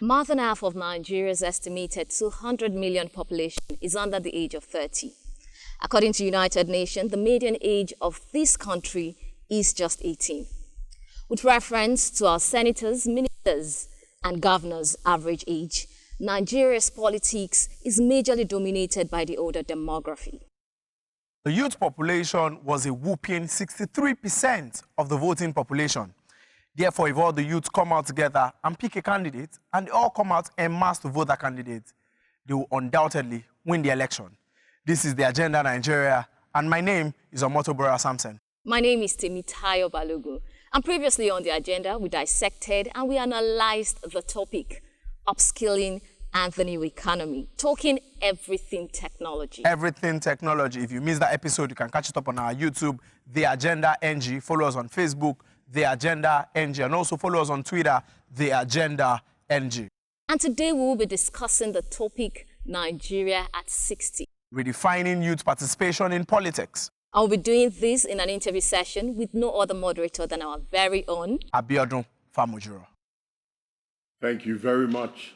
More than half of Nigeria's estimated 200 million population is under the age of 30. According to United Nations, the median age of this country is just 18. With reference to our senators, ministers, and governors' average age, Nigeria's politics is majorly dominated by the older demography. The youth population was a whopping 63% of the voting population. Therefore, if all the youths come out together and pick a candidate, and they all come out en masse to vote that candidate, they will undoubtedly win the election. This is the Agenda Nigeria, and my name is Omotobora Samson. My name is Temitayo Balogun. And previously on the agenda, we dissected and we analyzed the topic, upskilling and the new economy, talking everything technology. Everything technology. If you missed that episode, you can catch it up on our YouTube, The Agenda NG. Follow us on Facebook, The Agenda NG, and also follow us on Twitter, The Agenda NG. And today we will be discussing the topic, Nigeria at 60. Redefining youth participation in politics. I will be doing this in an interview session with no other moderator than our very own Abiodun Famojuro. Thank you very much,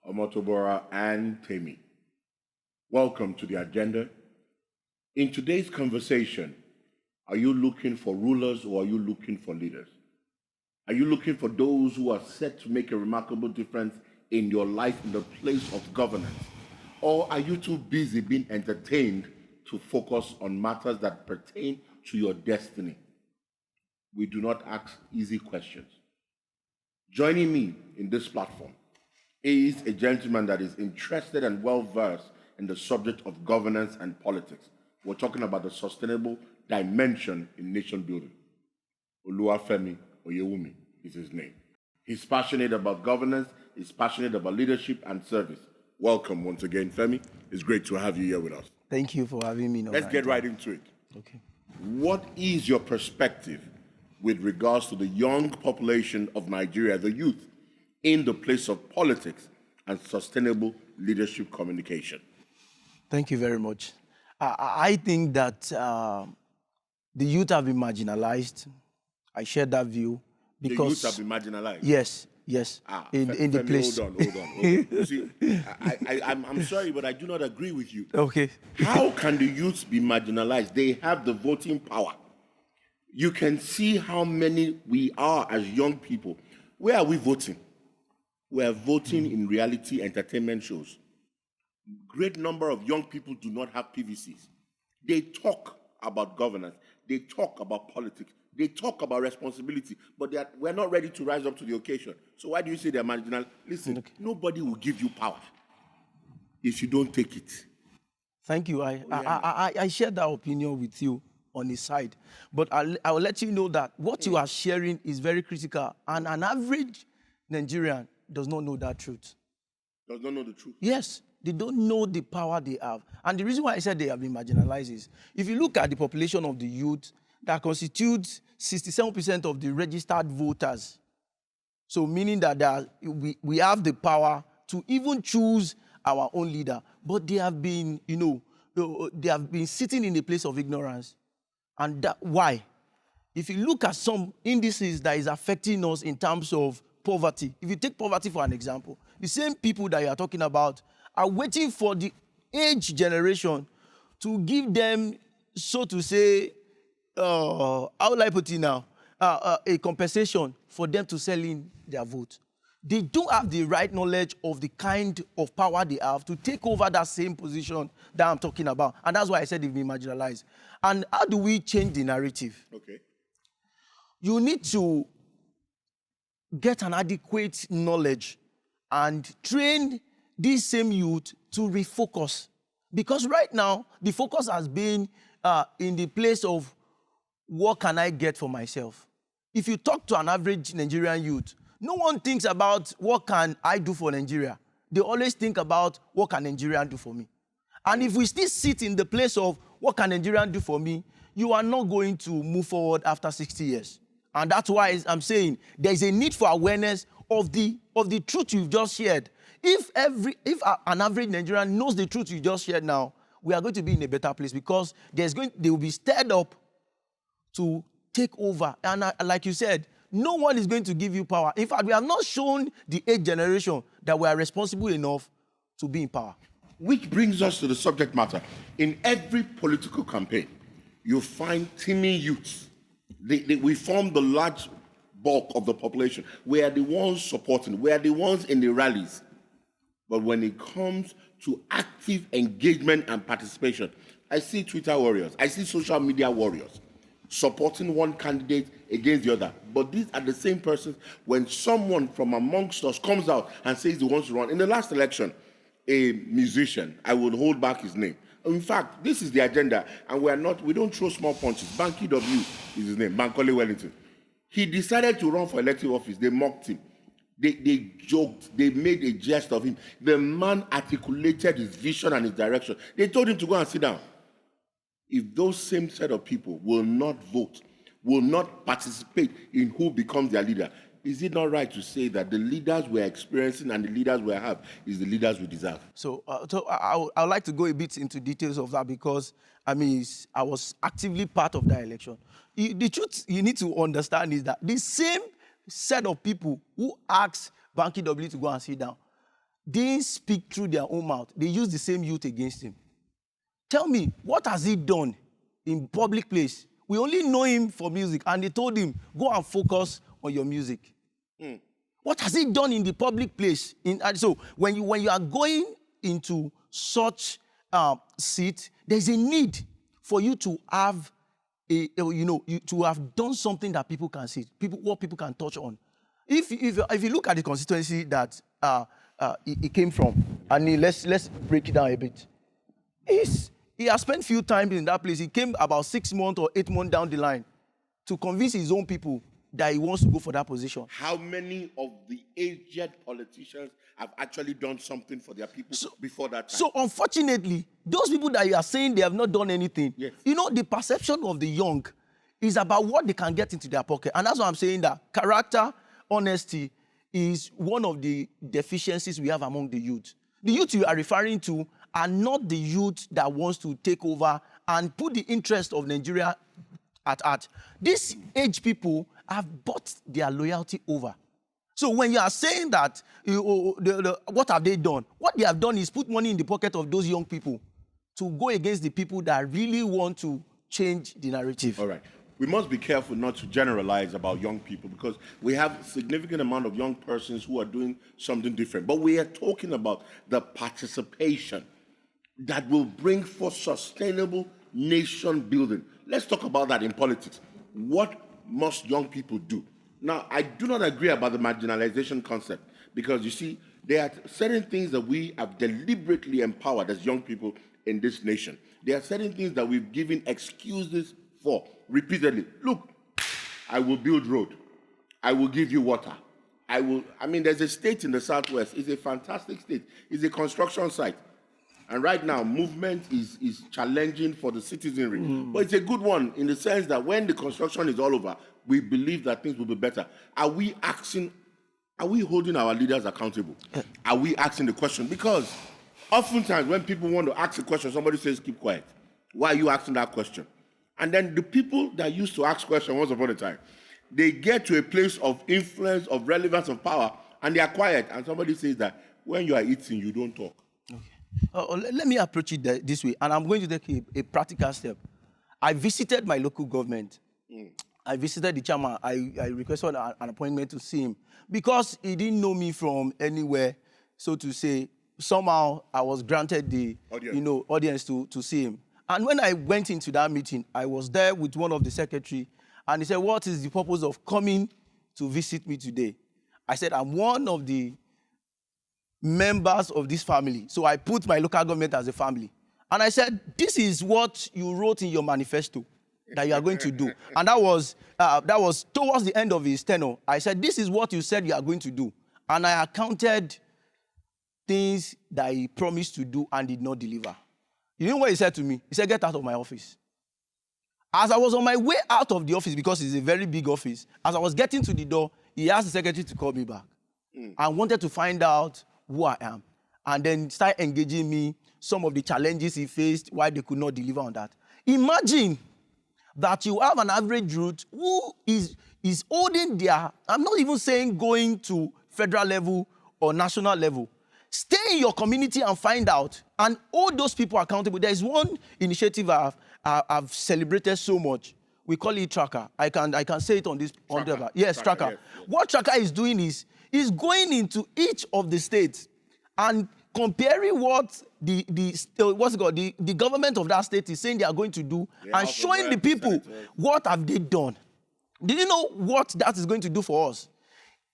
Omotobora and Temi. Welcome to the agenda. In today's conversation, are you looking for rulers or are you looking for leaders? Are you looking for those who are set to make a remarkable difference in your life in the place of governance? Or are you too busy being entertained to focus on matters that pertain to your destiny? We do not ask easy questions. Joining me in this platform is a gentleman that is interested and well-versed in the subject of governance and politics. We're talking about the sustainable dimension in nation building. Oluwafemi Oyewumi is his name. He's passionate about governance, he's passionate about leadership and service. Welcome once again, Femi. It's great to have you here with us. Thank you for having me. Let's get right into it. Okay. What is your perspective with regards to the young population of Nigeria, the youth, in the place of politics and sustainable leadership communication? Thank you very much. I think that the youth have been marginalized. I share that view because the youth have been marginalized. Yes. In the place. Hold on. You see, I'm sorry, but I do not agree with you. Okay. How can the youths be marginalized? They have the voting power. You can see how many we are as young people. Where are we voting? We are voting in reality entertainment shows. Great number of young people do not have PVCs. They talk about governance. They talk about politics. They talk about responsibility, but we're not ready to rise up to the occasion. So why do you say they're marginal? Listen, Nobody will give you power if you don't take it. Thank you. I share that opinion with you on the side. But I will let you know that what you are sharing is very critical. And an average Nigerian does not know that truth. Does not know the truth? Yes. They don't know the power they have. And the reason why I said they have been marginalized is, if you look at the population of the youth, that constitutes 67% of the registered voters. So meaning that we have the power to even choose our own leader. But they have been, they have been sitting in a place of ignorance. And why? If you look at some indices that is affecting us in terms of poverty, if you take poverty for an example, the same people that you are talking about are waiting for the age generation to give them, so to say, how will I put it now, a compensation for them to sell in their vote. They don't have the right knowledge of the kind of power they have to take over that same position that I'm talking about. And that's why I said they've been marginalized. And how do we change the narrative? Okay. You need to get an adequate knowledge and train these same youth to refocus. Because right now, the focus has been in the place of, what can I get for myself? If you talk to an average Nigerian youth, no one thinks about what can I do for Nigeria. They always think about what can Nigeria do for me. And if we still sit in the place of what can Nigeria do for me, you are not going to move forward after 60 years. And that's why I'm saying there's a need for awareness of the truth you've just shared. If an average Nigerian knows the truth you just shared now, we are going to be in a better place, because they will be stirred up to take over. And like you said, no one is going to give you power. In fact, we have not shown the age generation that we are responsible enough to be in power. Which brings us to the subject matter. In every political campaign, you find teeming youths. We form the large bulk of the population. We are the ones supporting. We are the ones in the rallies. But when it comes to active engagement and participation, I see Twitter warriors. I see social media warriors supporting one candidate against the other. But these are the same persons when someone from amongst us comes out and says he wants to run. In the last election, a musician, I will hold back his name. In fact, this is the agenda, and we don't throw small punches. Banky W is his name, Bankole Wellington. He decided to run for elective office. They mocked him. They joked. They made a jest of him. The man articulated his vision and his direction. They told him to go and sit down. If those same set of people will not vote, will not participate in who becomes their leader, is it not right to say that the leaders we're experiencing and the leaders we have is the leaders we deserve? So I would like to go a bit into details of that because, I was actively part of that election. The truth you need to understand is that the same set of people who asked Banky W to go and sit down, they speak through their own mouth. They use the same youth against him. Tell me, what has he done in public place? We only know him for music, and they told him, go and focus on your music. What has he done in the public place? So when you are going into such seat, there's a need for you to have to have done something that people can see, what people can touch on. If you look at the constituency that it came from, and let's break it down a bit. He has spent few times in that place. He came about 6 months or 8 months down the line to convince his own people that he wants to go for that position. How many of the aged politicians have actually done something for their people before that time? So unfortunately, those people that you are saying they have not done anything, yes. The perception of the young is about what they can get into their pocket. And that's why I'm saying that character, honesty is one of the deficiencies we have among the youth. The youth you are referring to are not the youth that wants to take over and put the interest of Nigeria at heart. These aged people have bought their loyalty over. So when you are saying that, what have they done? What they have done is put money in the pocket of those young people to go against the people that really want to change the narrative. All right. We must be careful not to generalize about young people because we have a significant amount of young persons who are doing something different. But we are talking about the participation that will bring forth sustainable nation building. Let's talk about that in politics. What must young people do? Now, I do not agree about the marginalization concept because, you see, there are certain things that we have deliberately empowered as young people in this nation. There are certain things that we've given excuses for repeatedly. Look, I will build road. I will give you water. There's a state in the Southwest. It's a fantastic state. It's a construction site. And right now, movement is challenging for the citizenry. But it's a good one in the sense that when the construction is all over, we believe that things will be better. Are we holding our leaders accountable? Are we asking the question? Because oftentimes when people want to ask a question, somebody says, keep quiet. Why are you asking that question? And then the people that used to ask questions once upon a time, they get to a place of influence, of relevance, of power, and they are quiet. And somebody says that when you are eating, you don't talk. Okay. Let me approach it this way, and I'm going to take a practical step. I visited my local government. I visited the chairman. I requested an appointment to see him because he didn't know me from anywhere, so to say. Somehow I was granted the audience to see him. And when I went into that meeting, I was there with one of the secretary, and he said, "What is the purpose of coming to visit me today?" I said, "I'm one of the members of this family." So I put my local government as a family. And I said, "This is what you wrote in your manifesto that you are going to do." And that was towards the end of his tenure. I said, "This is what you said you are going to do." And I accounted things that he promised to do and did not deliver. You know what he said to me? He said, "Get out of my office." As I was on my way out of the office, because it's a very big office, as I was getting to the door, he asked the secretary to call me back. I wanted to find out who I am, and then start engaging me, some of the challenges he faced, why they could not deliver on that. Imagine that you have an average youth who is holding their, I'm not even saying going to federal level or national level. Stay in your community and find out and hold those people accountable. There is one initiative I've celebrated so much. We call it Tracker. I can say it on this. Yes, Tracker. Yes. What Tracker is doing is going into each of the states and comparing what the government of that state is saying they are going to do, and showing the people what have they done. Do you know what that is going to do for us?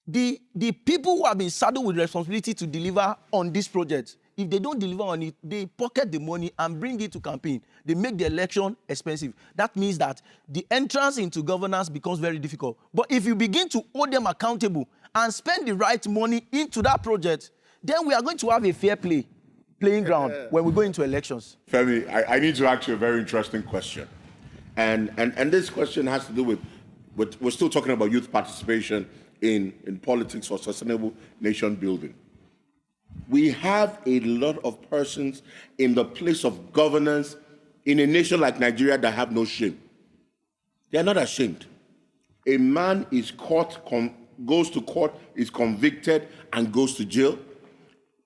The people who have been saddled with responsibility to deliver on this project, if they don't deliver on it, they pocket the money and bring it to campaign. They make the election expensive. That means that the entrance into governance becomes very difficult. But if you begin to hold them accountable and spend the right money into that project, then we are going to have a fair playing ground when we go into elections. Femi, I need to ask you a very interesting question. And this question has to do with we're still talking about youth participation in politics for sustainable nation building. We have a lot of persons in the place of governance in a nation like Nigeria that have no shame. They are not ashamed. A man is caught, goes to court, is convicted, and goes to jail.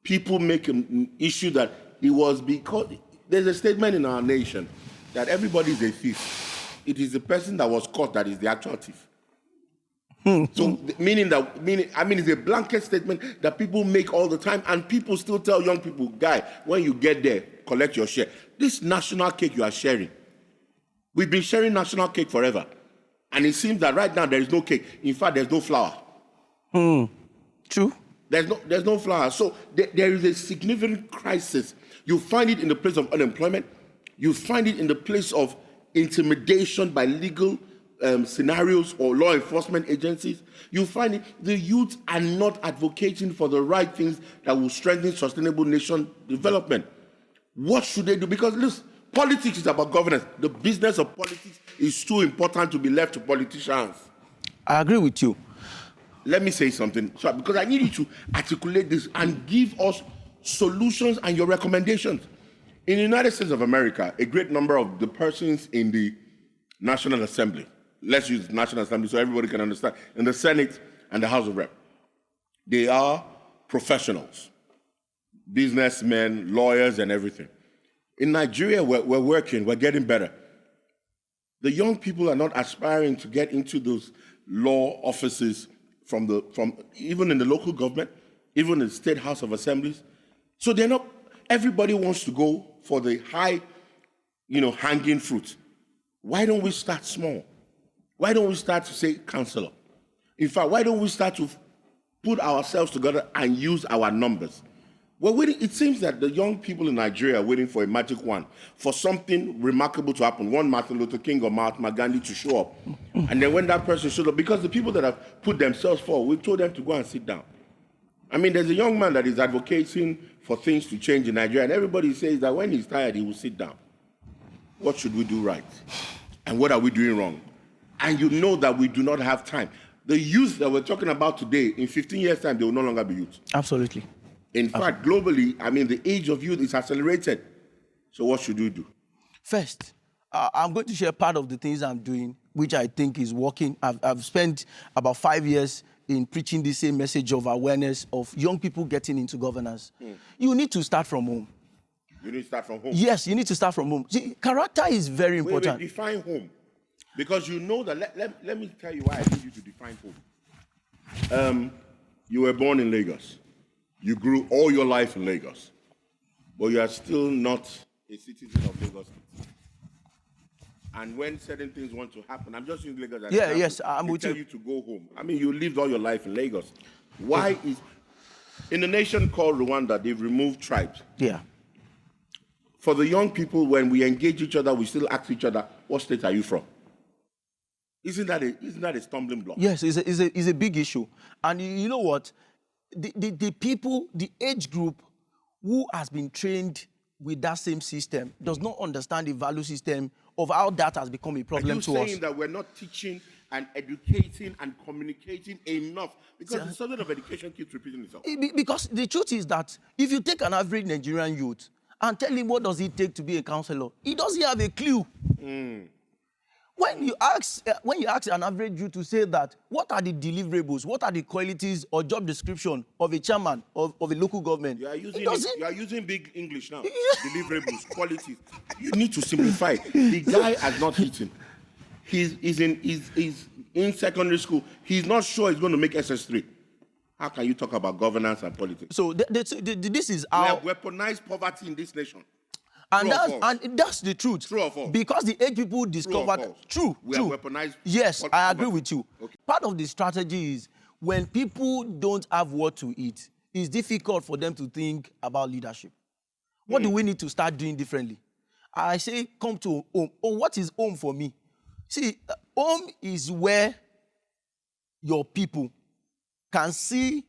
People make an issue that he was because there's a statement in our nation that everybody is a thief. It is the person that was caught that is the actual thief. So meaning it's a blanket statement that people make all the time, and people still tell young people, guy, when you get there, collect your share. This national cake you are sharing, we've been sharing national cake forever, and it seems that right now there is no cake. In fact, there's no flour. True. There's no flour. So there is a significant crisis. You find it in the place of unemployment. You find it in the place of intimidation by legal scenarios or law enforcement agencies. You find it, the youth are not advocating for the right things that will strengthen sustainable nation development. What should they do? Because listen, politics is about governance. The business of politics is too important to be left to politicians. I agree with you. Let me say something, because I need you to articulate this and give us solutions and your recommendations. In the United States of America, a great number of the persons in the National Assembly, let's use National Assembly so everybody can understand, in the Senate and the House of Rep, they are professionals, businessmen, lawyers, and everything. In Nigeria, we're working, we're getting better. The young people are not aspiring to get into those law offices from even in the local government, even in the State House of Assemblies. So they're not, everybody wants to go for the high, hanging fruit. Why don't we start small? Why don't we start to say counselor? In fact, why don't we start to put ourselves together and use our numbers? We're waiting. It seems that the young people in Nigeria are waiting for a magic wand, for something remarkable to happen. One Martin Luther King or Mahatma Gandhi to show up. And then when that person shows up, because the people that have put themselves forward, we've told them to go and sit down. I mean, there's a young man that is advocating for things to change in Nigeria, and everybody says that when he's tired, he will sit down. What should we do right? And what are we doing wrong? And you know that we do not have time. The youth that we're talking about today, in 15 years' time, they will no longer be youth. Absolutely. In fact, globally, the age of youth is accelerated. So what should we do? First, I'm going to share part of the things I'm doing, which I think is working. I've spent about 5 years in preaching the same message of awareness of young people getting into governance. You need to start from home. You need to start from home? Yes, you need to start from home. See, character is very important. Wait, define home. Because you know that, let me tell you why I need you to define home. You were born in Lagos. You grew all your life in Lagos. But you are still not a citizen of Lagos. And when certain things want to happen, I'm just using Lagos as an example, I'm with you. They tell you to go home. You lived all your life in Lagos. Why is... In a nation called Rwanda, they've removed tribes. Yeah. For the young people, when we engage each other, we still ask each other, what state are you from? Isn't that a stumbling block? Yes, it's a big issue. And you know what? The people, the age group who has been trained with that same system does not understand the value system of how that has become a problem to us. Are you saying that we're not teaching and educating and communicating enough? Because the subject of education keeps repeating itself. Because the truth is that if you take an average Nigerian youth and tell him what does it take to be a counselor, he doesn't have a clue. when you ask an average youth to say that, what are the deliverables, what are the qualities or job description of a chairman of a local government? You are using big English now. Deliverables, qualities. You need to simplify. The guy has not eaten. He's in secondary school. He's not sure he's going to make SS3. How can you talk about governance and politics? So this is how we have weaponized poverty in this nation. And that's the truth. True or false? Because the age people discovered. True. We have weaponized. Yes, I agree with you. Okay. Part of the strategy is when people don't have what to eat, it's difficult for them to think about leadership. What do we need to start doing differently? I say, come to home. Oh, what is home for me? See, home is where your people can see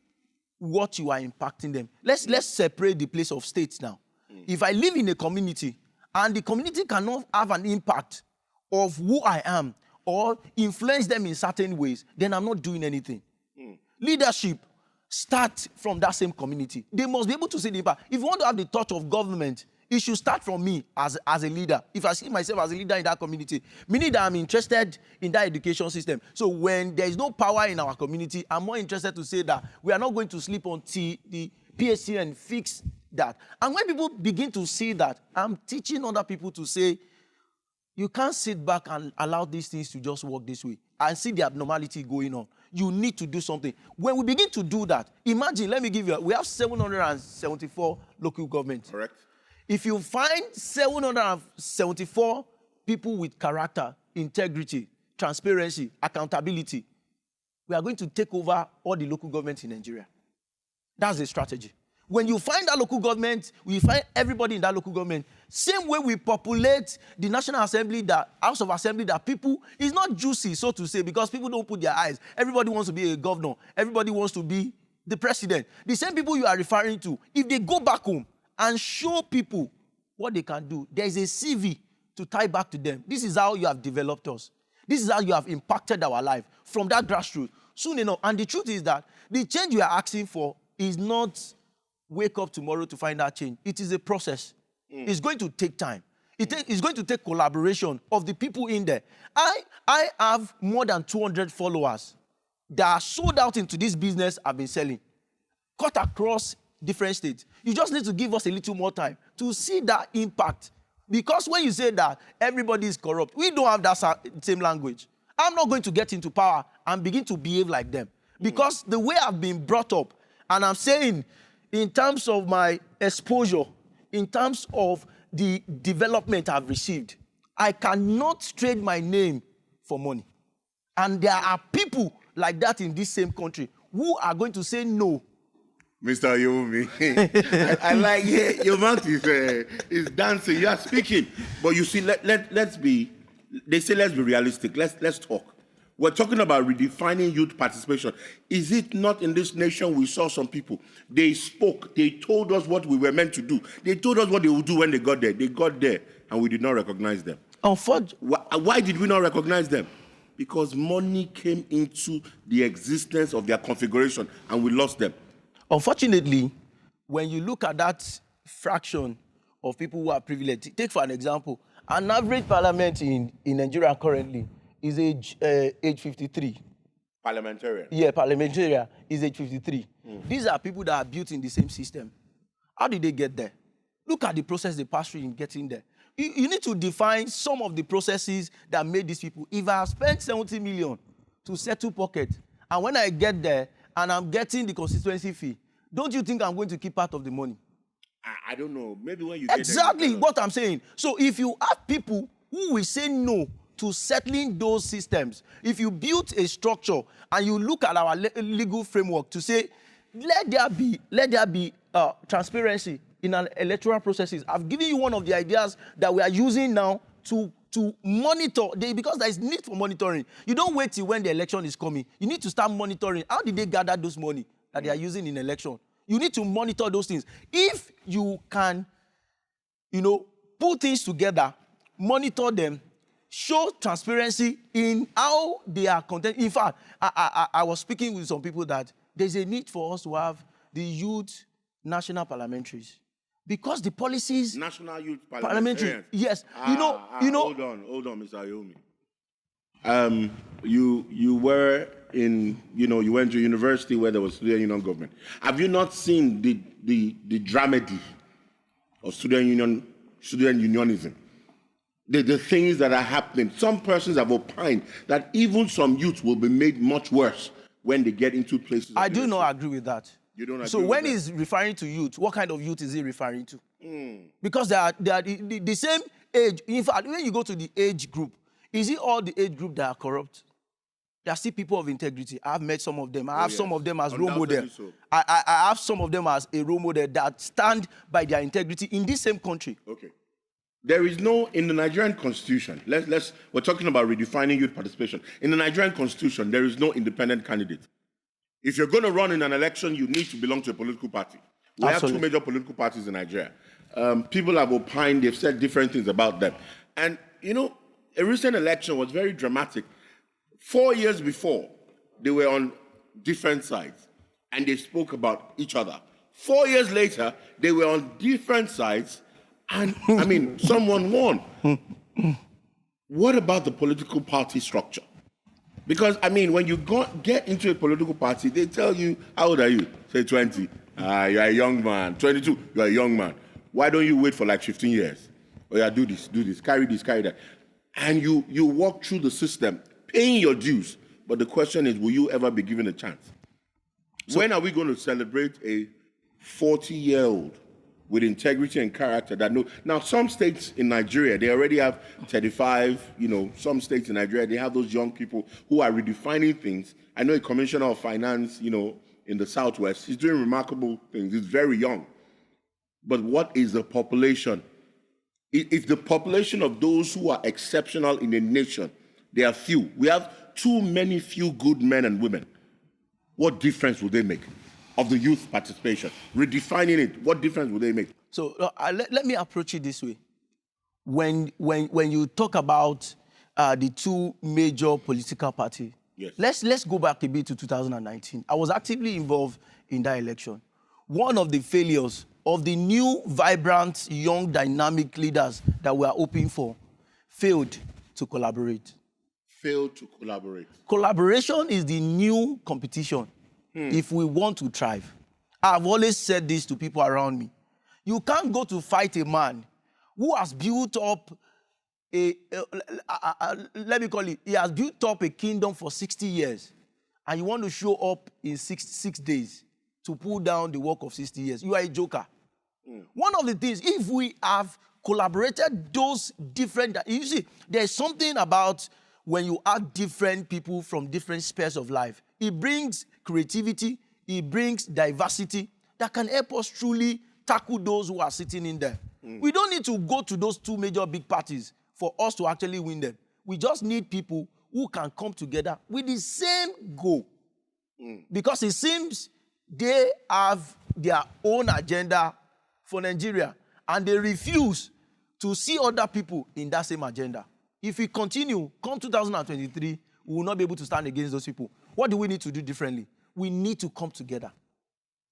what you are impacting them. Let's separate the place of states now. If I live in a community and the community cannot have an impact of who I am or influence them in certain ways, then I'm not doing anything. Leadership starts from that same community. They must be able to see the impact. If you want to have the touch of government, it should start from me as a leader. If I see myself as a leader in that community, meaning that I'm interested in that education system. So when there is no power in our community, I'm more interested to say that we are not going to sleep until the PSCN fix that. And when people begin to see that, I'm teaching other people to say, you can't sit back and allow these things to just work this way and see the abnormality going on. You need to do something. When we begin to do that, imagine, let me give you, we have 774 local governments. Correct. If you find 774 people with character, integrity, transparency, accountability, we are going to take over all the local governments in Nigeria. That's the strategy. When you find that local government, we find everybody in that local government. Same way we populate the National Assembly, the House of Assembly, that people is not juicy, so to say, because people don't put their eyes. Everybody wants to be a governor. Everybody wants to be the president. The same people you are referring to, if they go back home and show people what they can do, there is a CV to tie back to them. This is how you have developed us. This is how you have impacted our life from that grassroots. Soon enough. And the truth is that the change you are asking for is not wake up tomorrow to find that change. It is a process. It's going to take time. It's going to take collaboration of the people in there. I have more than 200 followers that are sold out into this business I've been selling, cut across different states. You just need to give us a little more time to see that impact. Because when you say that everybody is corrupt, we don't have that same language. I'm not going to get into power and begin to behave like them. Because the way I've been brought up, and I'm saying in terms of my exposure, in terms of the development I've received, I cannot trade my name for money. And there are people like that in this same country who are going to say no. Mr. Yomi, I like your mouth is dancing. You are speaking, but you see, let's be. They say let's be realistic. Let's talk. We're talking about redefining youth participation. Is it not in this nation we saw some people? They spoke. They told us what we were meant to do. They told us what they would do when they got there. They got there, and we did not recognize them. Why did we not recognize them? Because money came into the existence of their configuration, and we lost them. Unfortunately, when you look at that fraction of people who are privileged, take for an example, an average parliament in Nigeria currently is age 53. Parliamentarian? Yeah, parliamentarian is age 53. These are people that are built in the same system. How did they get there? Look at the process they passed through in getting there. You need to define some of the processes that made these people. If I have spent 70 million to settle pocket, and when I get there and I'm getting the constituency fee, don't you think I'm going to keep part of the money? I don't know. Maybe when you exactly get there, what I'm saying. So if you have people who will say no to settling those systems, if you build a structure and you look at our legal framework to say, let there be transparency in an electoral processes. I've given you one of the ideas that we are using now to monitor, because there is need for monitoring. You don't wait till when the election is coming. You need to start monitoring. How did they gather those money that they are using in election? You need to monitor those things. If you can, put things together, monitor them, show transparency in how they are content. In fact, I was speaking with some people that there's a need for us to have the youth national parliamentaries. Because the policies... National youth parliamentary. Yes. Hold on, Mr. Ayomi. You were in, you went to university where there was student union government. Have you not seen the dramedy of student unionism? The things that are happening. Some persons have opined that even some youth will be made much worse when they get into places. I do not agree with that. You don't agree so with when that? he's referring to youth, what kind of youth is he referring to? Because they are the same age. In fact, when you go to the age group, is it all the age group that are corrupt? There are still people of integrity. I've met some of them. I have some of them as role model. So. I have some of them as a role model that stand by their integrity in this same country. Okay. There is no, in the Nigerian constitution, we're talking about redefining youth participation. In the Nigerian constitution, there is no independent candidate. If you're going to run in an election, you need to belong to a political party. We have two major political parties in Nigeria. People have opined, they've said different things about them. And, a recent election was very dramatic. 4 years before, they were on different sides, and they spoke about each other. 4 years later, they were on different sides, and, someone won. What about the political party structure? Because, when you get into a political party, they tell you, how old are you? Say 20. You're a young man. 22, you're a young man. Why don't you wait for like 15 years? Oh yeah, do this, carry that. And you walk through the system, paying your dues. But the question is, will you ever be given a chance? So, when are we going to celebrate a 40-year-old with integrity and character that know? Now, some states in Nigeria, they already have 35, some states in Nigeria, they have those young people who are redefining things. I know a commissioner of finance, in the Southwest, he's doing remarkable things. He's very young. But what is the population? If the population of those who are exceptional in a nation, they are few. We have too many few good men and women. What difference will they make of the youth participation? Redefining it, what difference will they make? So let me approach it this way. When you talk about the two major political parties, yes. let's go back a bit to 2019. I was actively involved in that election. One of the failures of the new, vibrant, young, dynamic leaders that we are hoping for failed to collaborate. Failed to collaborate. Collaboration is the new competition if we want to thrive. I've always said this to people around me. You can't go to fight a man who has built up he has built up a kingdom for 60 years, and you want to show up in six days to pull down the work of 60 years. You are a joker. One of the things, if we have collaborated those different, you see, there's something about when you add different people from different spheres of life. It brings creativity, it brings diversity that can help us truly tackle those who are sitting in there. We don't need to go to those two major big parties for us to actually win them. We just need people who can come together with the same goal. Because it seems they have their own agenda for Nigeria, and they refuse to see other people in that same agenda. If we continue, come 2023, we will not be able to stand against those people. What do we need to do differently? We need to come together.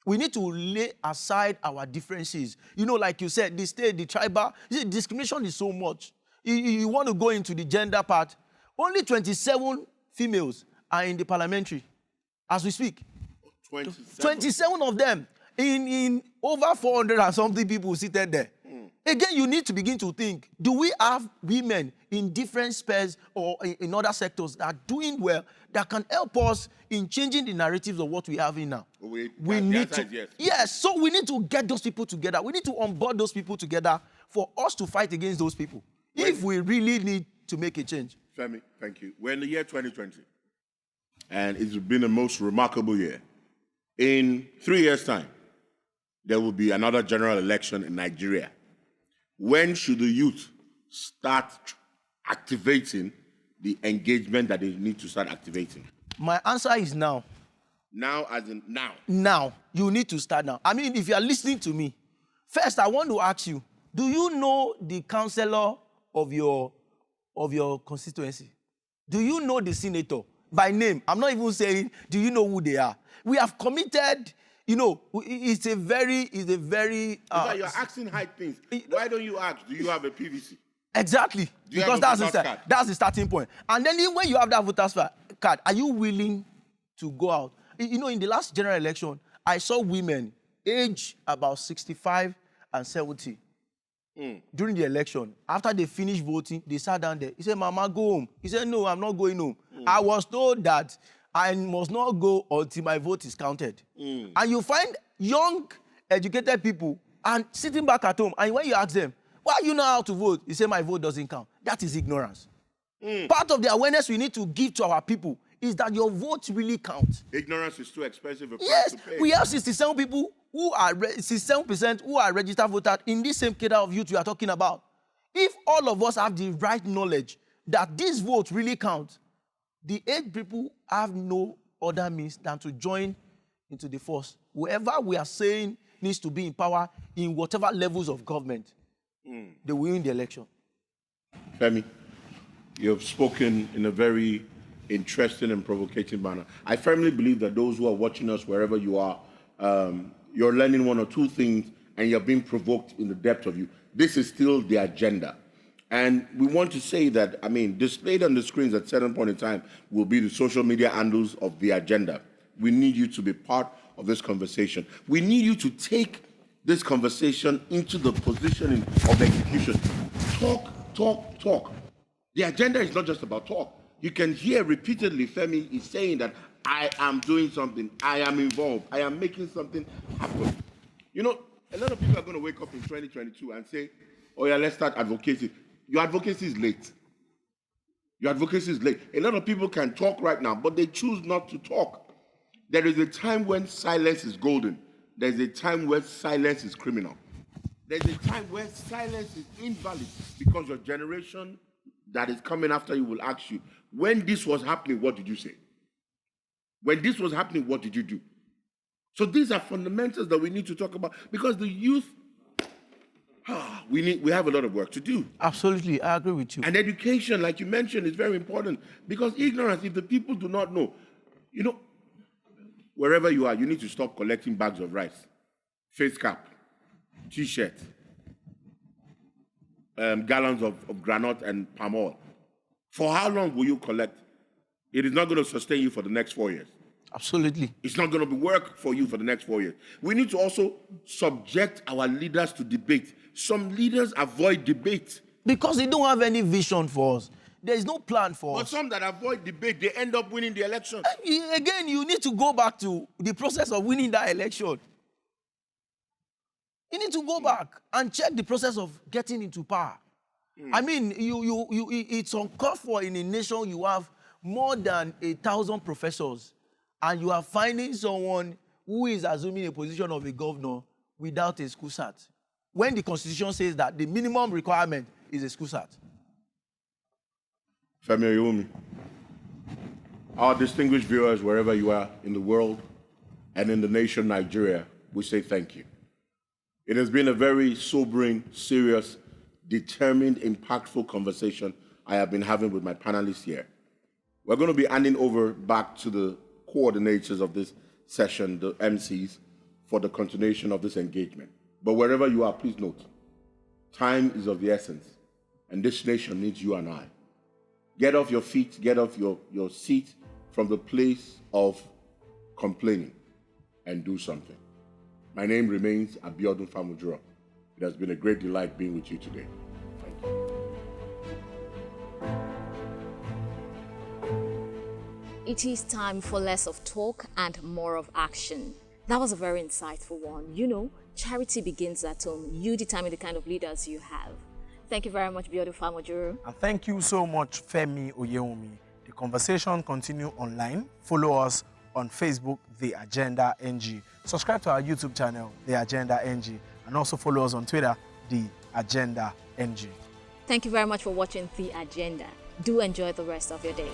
We need to lay aside our differences. Like you said, the state, the tribal, discrimination is so much. You want to go into the gender part. Only 27 females are in the parliamentary as we speak. 27 of them in over 400 and something people seated there. Again, you need to begin to think, do we have women in different spheres or in other sectors that are doing well, that can help us in changing the narratives of what we have in now? We need to, yes, so we need to get those people together. We need to onboard those people together for us to fight against those people. If we really need to make a change. Femi, thank you. We're in the year 2020, and it's been the most remarkable year. In 3 years' time, there will be another general election in Nigeria. When should the youth start activating the engagement that they need to start activating? My answer is now. Now as in now? Now. You need to start now. If you are listening to me, first I want to ask you, do you know the councillor of your constituency? Do you know the senator by name? I'm not even saying, do you know who they are? We have committed, it's a very... You're asking high things. Why don't you ask, do you have a PVC? Exactly. Do you have Because a voter's card? that's the starting point. And then when you have that voter's card, are you willing to go out? You know, in the last general election, I saw women age about 65 and 70 during the election. After they finished voting, they sat down there. He said, Mama, go home. He said, no, I'm not going home. I was told that I must not go until my vote is counted. And you find young, educated people and sitting back at home, and when you ask them, why you know how to vote? He say, my vote doesn't count. That is ignorance. Part of the awareness we need to give to our people is that your vote really counts. Ignorance is too expensive a price Yes, to pay. we have 67 people who are 67% who are registered voters in this same cadre of youth we are talking about. If all of us have the right knowledge that this vote really counts, the 8 people have no other means than to join into the force. Whoever we are saying needs to be in power in whatever levels of government, they will win the election. Femi, you have spoken in a very interesting and provocative manner. I firmly believe that those who are watching us, wherever you are, you're learning one or two things and you're being provoked in the depth of you. This is still the agenda. And we want to say that, I mean, displayed on the screens at certain point in time will be the social media handles of the agenda. We need you to be part of this conversation. We need you to take this conversation into the positioning of execution. Talk. The agenda is not just about talk. You can hear repeatedly Femi is saying that I am doing something, I am involved, I am making something happen. You know, a lot of people are going to wake up in 2022 and say, oh yeah, let's start advocacy. Your advocacy is late. Your advocacy is late. A lot of people can talk right now, but they choose not to talk. There is a time when silence is golden. There's a time where silence is criminal. There's a time where silence is invalid because your generation that is coming after you will ask you, when this was happening, what did you say? When this was happening, what did you do? So these are fundamentals that we need to talk about because the youth, we have a lot of work to do. Absolutely, I agree with you. And education, like you mentioned, is very important because ignorance, if the people do not know, you know, wherever you are, you need to stop collecting bags of rice, face cap, T-shirt, gallons of granite and palm oil. For how long will you collect? It is not going to sustain you for the next 4 years. Absolutely. It's not going to be work for you for the next 4 years. We need to also subject our leaders to debate. Some leaders avoid debate. Because they don't have any vision for us. There is no plan for But us. some that avoid debate, they end up winning the election. Again, you need to go back to the process of winning that election. You need to go back and check the process of getting into power. I mean, it's uncalled for in a nation you have more than 1,000 professors, and you are finding someone who is assuming a position of a governor without a school cert, when the Constitution says that the minimum requirement is a school cert. Femi Oyewumi, our distinguished viewers, wherever you are in the world and in the nation Nigeria, we say thank you. It has been a very sobering, serious, determined, impactful conversation I have been having with my panelists here. We're going to be handing over back to the coordinators of this session, the MCs, for the continuation of this engagement. But wherever you are, please note, time is of the essence, and this nation needs you and I. Get off your feet, get off your seat from the place of complaining and do something. My name remains Abiodun Famojuro. It has been a great delight being with you today. Thank you. It is time for less of talk and more of action. That was a very insightful one. You know, charity begins at home. You determine the kind of leaders you have. Thank you very much, Abiodun Famojuro. And thank you so much, Femi Oyewumi. The conversation continues online. Follow us on Facebook, The Agenda NG. Subscribe to our YouTube channel, The Agenda NG. And also follow us on Twitter, The Agenda NG. Thank you very much for watching The Agenda. Do enjoy the rest of your day.